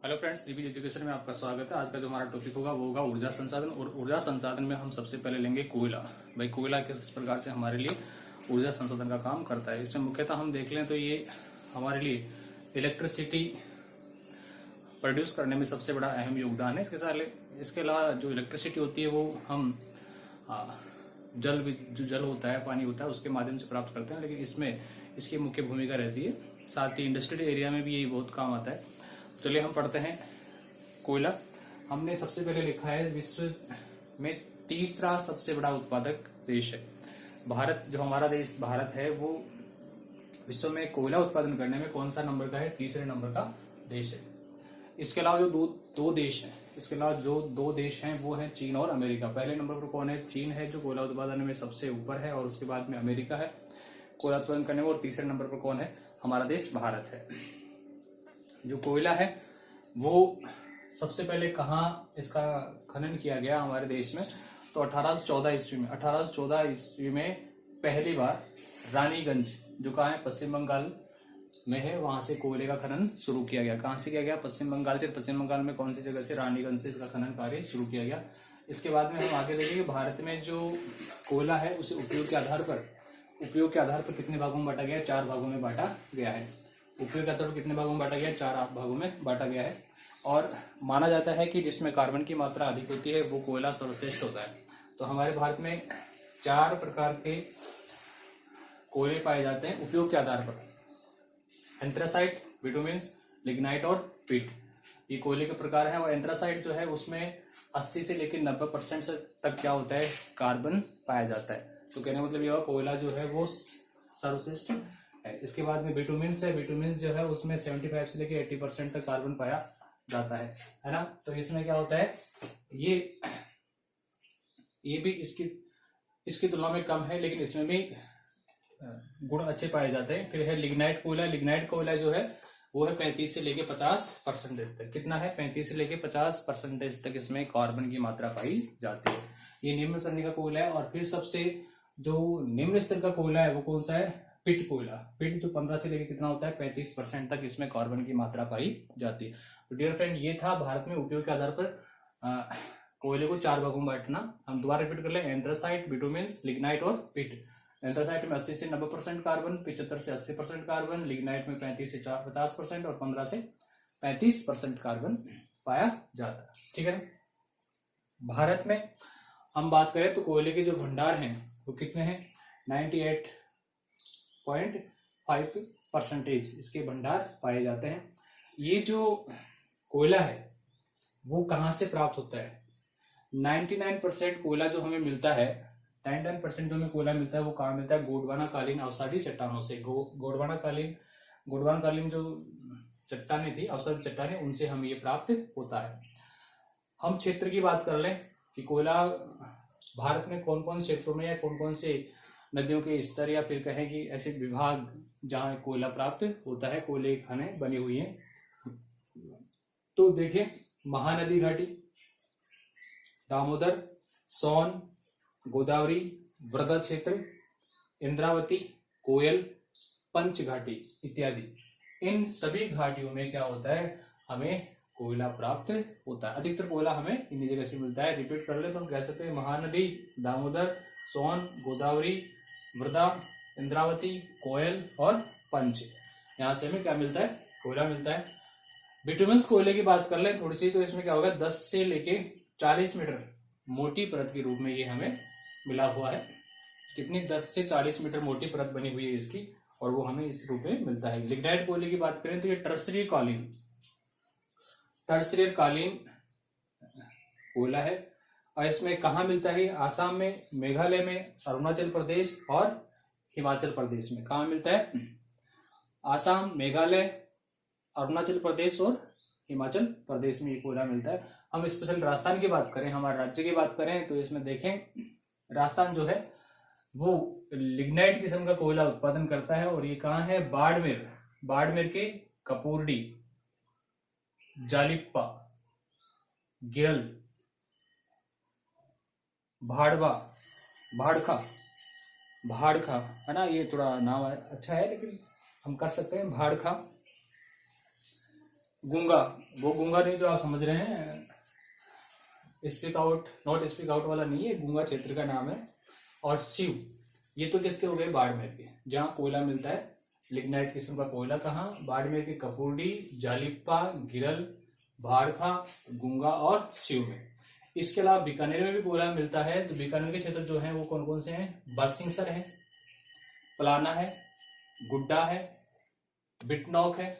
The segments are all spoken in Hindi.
हेलो फ्रेंड्स, रिव्यू एजुकेशन में आपका स्वागत है। आज का जो हमारा टॉपिक होगा वो होगा ऊर्जा संसाधन। और ऊर्जा संसाधन में हम सबसे पहले लेंगे कोयला। भाई कोयला किस प्रकार से हमारे लिए ऊर्जा संसाधन का काम करता है। इसमें मुख्यतः हम देख लें तो ये हमारे लिए इलेक्ट्रिसिटी प्रोड्यूस करने में सबसे बड़ा अहम योगदान है। इसके अलावा जो इलेक्ट्रिसिटी होती है वो हम जो जल होता है, पानी होता है, उसके माध्यम से प्राप्त करते हैं, लेकिन इसमें इसकी मुख्य भूमिका रहती है। साथ ही इंडस्ट्रियल एरिया में भी यही बहुत काम आता है। चलिए हम पढ़ते हैं कोयला। हमने सबसे पहले लिखा है विश्व में तीसरा सबसे बड़ा उत्पादक देश है भारत। जो हमारा देश भारत है वो विश्व में कोयला उत्पादन करने में कौन सा नंबर का है? तीसरे नंबर का देश है। इसके अलावा जो दो देश हैं, इसके अलावा जो दो देश हैं वो है चीन और अमेरिका। पहले नंबर पर कौन है? चीन है, जो कोयला उत्पादन में सबसे ऊपर है, और उसके बाद में अमेरिका है कोयला उत्पादन करने में, और तीसरे नंबर पर कौन है? हमारा देश भारत है। जो कोयला है वो सबसे पहले कहाँ इसका खनन किया गया हमारे देश में? तो 1814 ईस्वी में। 1814 ईस्वी में पहली बार रानीगंज, जो कहाँ है? पश्चिम बंगाल में है, वहां से कोयले का खनन शुरू किया गया। कहाँ से किया गया? पश्चिम बंगाल से। पश्चिम बंगाल में कौन सी जगह से? रानीगंज से इसका खनन कार्य शुरू किया गया। इसके बाद में हम आगे देखेंगे भारत में जो कोयला है उसे उपयोग के आधार पर कितने भागों में बांटा गया है? 4 भागों में बांटा गया है। उपयोग के आधार पर कितने भागों में बांटा गया है? 4 भागों में बांटा गया है। और माना जाता है कि जिसमें कार्बन की मात्रा अधिक होती है वो कोयला सर्वश्रेष्ठ होता है। तो हमारे भारत में 4 प्रकार के कोयले पाए जाते हैं उपयोग के आधार पर: एंथ्रासाइट, बिटुमेन्स, लिग्नाइट और पिट। ये कोयले के प्रकार है। और एंथ्रासाइट जो है उसमें 80 से लेकर 90% तक क्या होता है? कार्बन पाया जाता है। तो कहने का मतलब यह कोयला जो है वो सर्वश्रेष्ठ है। इसके बाद में बिटुमेन्स है। बिटुमेन्स जो है उसमें 75 से लेकर 80% तक कार्बन पाया जाता है ना। तो इसमें क्या होता है? ये भी इसकी तुलना में कम है, लेकिन इसमें भी गुण अच्छे पाए जाते हैं। फिर है लिग्नाइट कोयला। लिग्नाइट कोयला जो है वो है 35 से लेके 50% तक। कितना है? 35 से लेके 50% तक इसमें कार्बन की मात्रा पाई जाती है। ये निम्न श्रेणी का कोयला है। और फिर सबसे जो निम्न स्तर का कोयला है वो कौन सा है? पिट कोयला। पिट जो 15 से लेके कितना होता है? 35% तक इसमें कार्बन की मात्रा पाई जाती है। तो डियर फ्रेंड, ये था भारत में उपयोग के आधार पर कोयले को 4 भागों में बांटना। हम दोबारा रिपीट कर लें: एंथ्रासाइट, बिटुमेन्स, लिग्नाइट और पिट। एंथ्रासाइट में 80 से 90% कार्बन, 75 से 80% कार्बन, लिग्नाइट में 35 से 50% और 15 से 35% कार्बन पाया जाता है। ठीक है। भारत में हम बात करें तो कोयले के जो भंडार हैं वो कितने हैं? 98.5% इसके भंडार पाए जाते हैं। ये जो कोयला है वो कहाँ से प्राप्त होता है? 99% कोयला जो हमें मिलता है, 99% जो हमें कोयला मिलता है वो कहाँ मिलता है? गोंडवाना कालीन अवसादी चट्टानों से। गोंडवाना कालीन जो चट्टानें थी, अवसादी चट्टानें, उनसे हमें ये प्राप्त होता है। हम क्षेत्र की बात कर लें कि कोयला भारत में कौन कौन से क्षेत्रों में या कौन कौन से नदियों के स्तर या फिर कहें कि ऐसे विभाग जहां कोयला प्राप्त होता है, कोयले की खानें बनी हुई हैं। तो देखिए, महानदी घाटी, दामोदर, सोन, गोदावरी, वर्धा क्षेत्र, इंद्रावती, कोयल, पंच घाटी इत्यादि। इन सभी घाटियों में क्या होता है? हमें कोयला प्राप्त होता है। अधिकतर कोयला हमें इन्हीं जगह से मिलता है। रिपीट कर ले तो हम कह सकते हैं महानदी, दामोदर, सोन, गोदावरी, वर्धा, इंद्रावती, कोयल और पंच। यहाँ से हमें क्या मिलता है? कोयला मिलता है। बिटुमेन्स कोयले की बात कर लें थोड़ी सी, तो इसमें क्या होगा? 10 से लेके 40 मीटर मोटी परत के रूप में ये हमें मिला हुआ है। कितनी? 10 से 40 मीटर मोटी परत बनी हुई है इसकी, और वो हमें इस रूप में मिलता है। लिग्नाइट कोयले की बात करें तो ये टर्सरी कालीन कोयला है। और इसमें कहाँ मिलता है? आसाम में, मेघालय में, अरुणाचल प्रदेश और हिमाचल प्रदेश में। कहाँ मिलता है? आसाम, मेघालय, अरुणाचल प्रदेश और हिमाचल प्रदेश में ये कोयला मिलता है। हम स्पेशल राजस्थान की बात करें, हमारे राज्य की बात करें, तो इसमें देखें राजस्थान जो है वो लिग्नाइट किस्म का कोयला उत्पादन करता है। और ये कहाँ है? बाड़मेर के कपूरडी, जालिप्पा, गिरल, भाड़खा है ना। ये थोड़ा नाम अच्छा है लेकिन हम कर सकते हैं भाड़खा, गूंगा, वो गूंगा नहीं जो आप समझ रहे हैं, speak out, not speak out वाला नहीं है, गूंगा क्षेत्र का नाम है। और शिव, ये तो किसके हो गए, बाड़मेर के, जहाँ कोयला मिलता है लिग्नाइट किस्म का कोयला। कहाँ, बाड़मेर के कपूरडी, जालिप्पा, गिरल, भाड़खा, गूंगा और शिव में। इसके अलावा बीकानेर में भी कोयला मिलता है। तो बीकानेर के क्षेत्र जो है वो कौन कौन से हैं, बरसिंगसर है, पलाना है, गुड्डा है, बिटनौक है।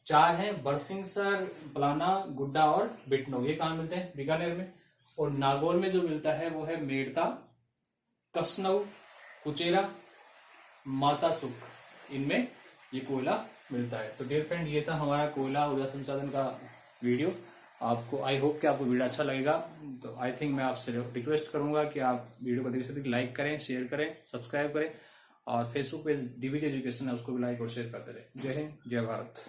4 है, बरसिंगसर, पलाना, गुड्डा और बिटनौक। ये कहाँ मिलते हैं, बीकानेर में। और नागौर में जो मिलता है वो है मेड़ता, कसनऊ, कुचेरा, माता सुख, इनमें ये कोयला मिलता है। तो डियर फ्रेंड, ये था हमारा कोयला ऊर्जा संसाधन का वीडियो। आपको, आई होप कि आपको वीडियो अच्छा लगेगा। तो आई थिंक मैं आपसे रिक्वेस्ट करूंगा कि आप वीडियो को अधिक से अधिक लाइक करें, शेयर करें, सब्सक्राइब करें, और फेसबुक पेज डीवीजे एजुकेशन है उसको भी लाइक और शेयर करते रहे। जय हिंद, जय भारत।